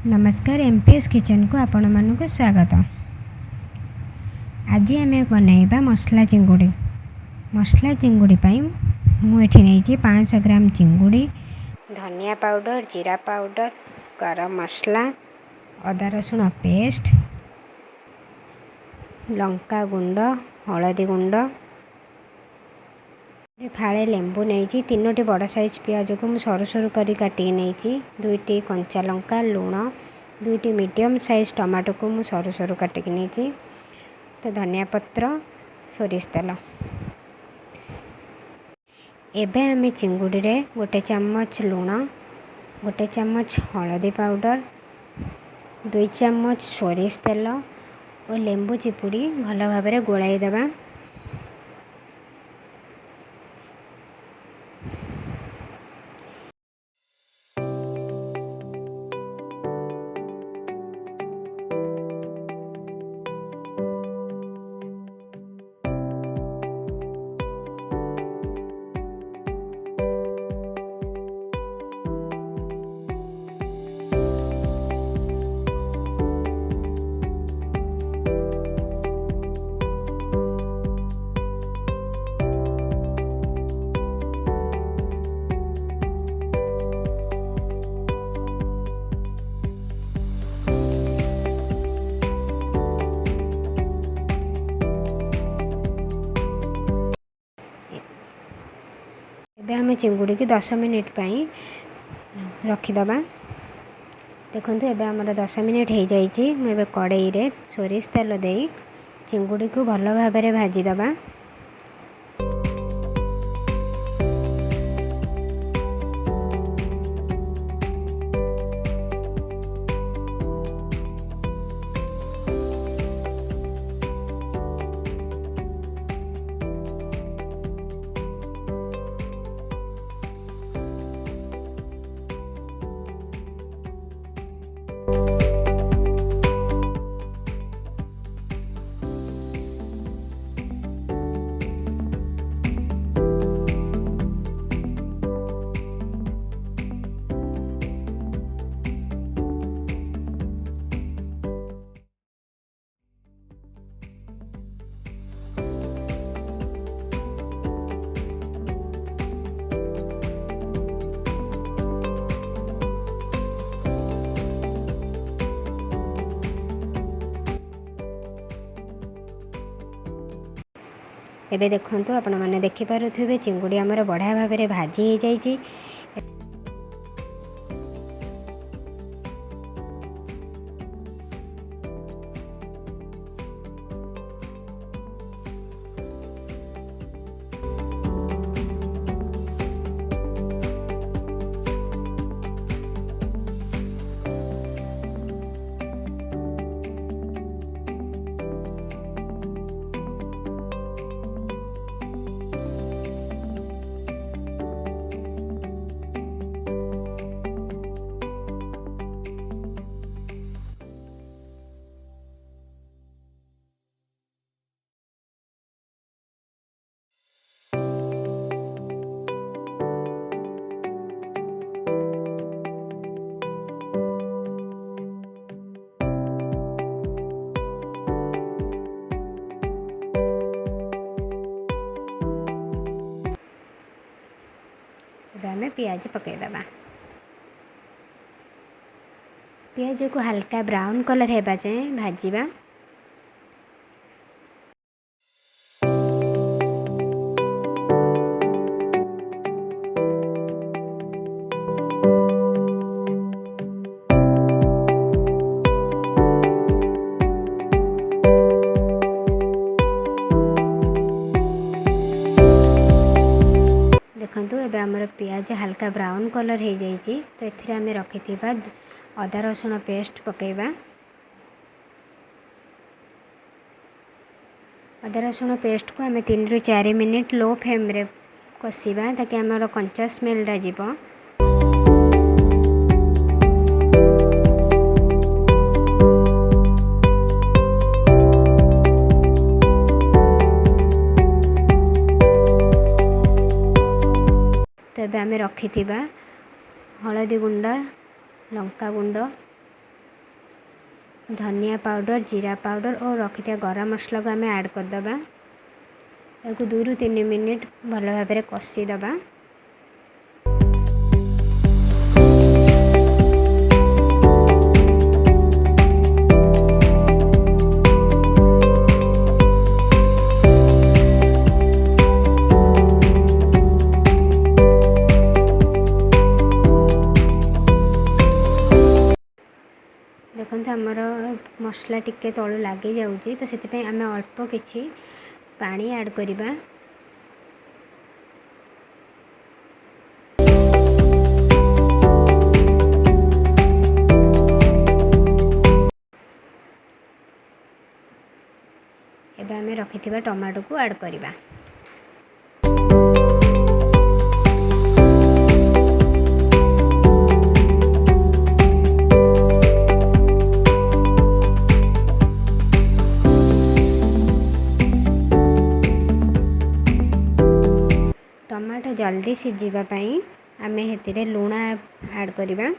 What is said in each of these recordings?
नमस्कार MPS kitchen को आपण मानक स्वागत। आज आम बनइबा मसला चिंगुड़ी। मसला चिंगुड़ी पाई मुझे नहीं 500 ग्राम चिंगुड़ी, धनिया पाउडर, जीरा पाउडर, गरम मसला, अदा रसुण पेस्ट, लंका गुंड, हलदी गुंड, फाड़े लेंबू नहीं, 3टी बड़ साइज पियाज को मुझे सरू सरू कर काटिक नहीं, 2टी कंचा लंका, लुण, 2टी मीडियम साइज टमाटो को मुझे सरू सरू काटिक नहीं, तो धनिया पत्र, सोरिष तेल। एबे आम चिंगुड़ी रे 1 चम्मच लुण, 1 चम्मच हलदी पाउडर, 2 चम्मच सोरिष तेल और लेंबू चिपुड़ी भल भाव गोलाई देवा। एबे आम चिंगुड़ी की 10 मिनिट रखीदबा। देखो एबे आमर 10 मिनिट हो जाइए। मुझे कड़ाई रे सोरिष तेल दे चिंगुड़ी को भल भाव भाजीदबा। एबे देखंतु आपण माने देखि पारुथिबे चिंगुड़ी हमर बढ़िया भाव में भाजी हो जाइए। आम पियाज पकईदबा। पियाज को हल्का ब्राउन कलर होगा जाए भाजवा। देखो एबे आमर पियाज हल्का ब्राउन कलर हो जाइए। तो ये आम रखि अदा रसुण पेस्ट पकईबा। अदा रसुण पेस्ट को आम 3 ରୁ 4 मिनिट लो फ्लेम रे कषिबा ताकि आमर कंचा स्मेलटा जीव। तो एबे आम रखि हलदी गुंड, लंका गुंड, धनिया पाउडर, जीरा पाउडर और रखिथिया गरम मसला को आम ऐड करदे। 2 ରୁ 3 मिनिट भल भाव कषिदबा। देखते आमर मसला टिके तलू लगी जाऊँगी तो से आम अल्प किछि पानी ऐड करिबा। एबे आम रखिथिबा टमाटो को ऐड करिबा। टमाटो जल्दी सीझा आम हेतिरे लुण ऐड करिबा।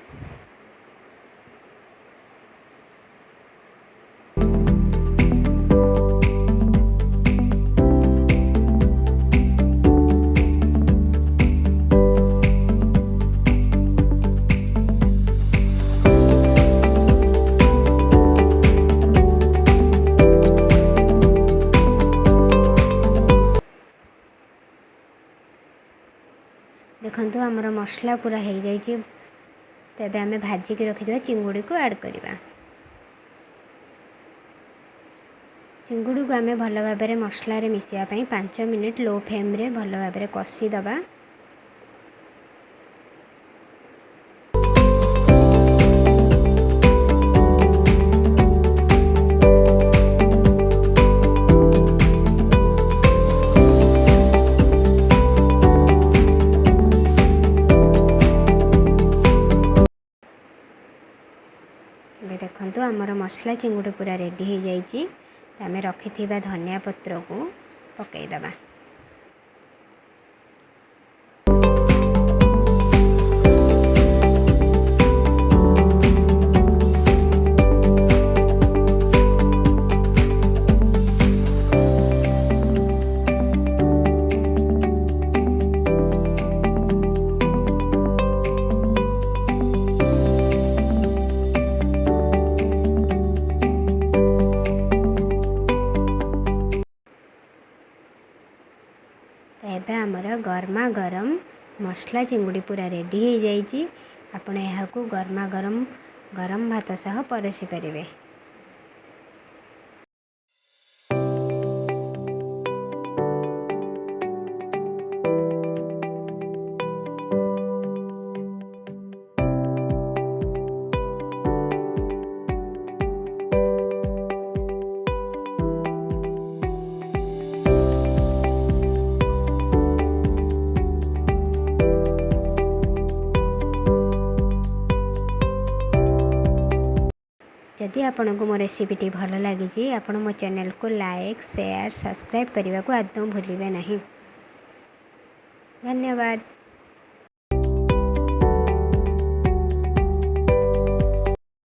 देखंतु हमर मसला पूरा हो जाइए। तेबे आम भाजिक रखिथिबा चिंगुड़ी को ऐड करिबा। चिंगुड़ी को आम भल भाव मसला रे मिसिया 5 मिनिट लो फ्लेम रे भल भाव कषिदबा। देखंतु आमर मसला चिंगुड़ी पूरा रेडी हो जाइए। आम रखिथिबा धनिया पत्र को पकईदबा। तो एबे आमर गरमा गरम मसला चिंगुड़ी पूरा रेडी हो जाइए। आपण यह गरमा गरम गरम भात सह परसी पारे। जदि आपन को मो रेसिपीटी भल लगी आपण मो चैनल को लाइक, शेयर, सब्सक्राइब करने को आदौ भूलिए नहीं। धन्यवाद।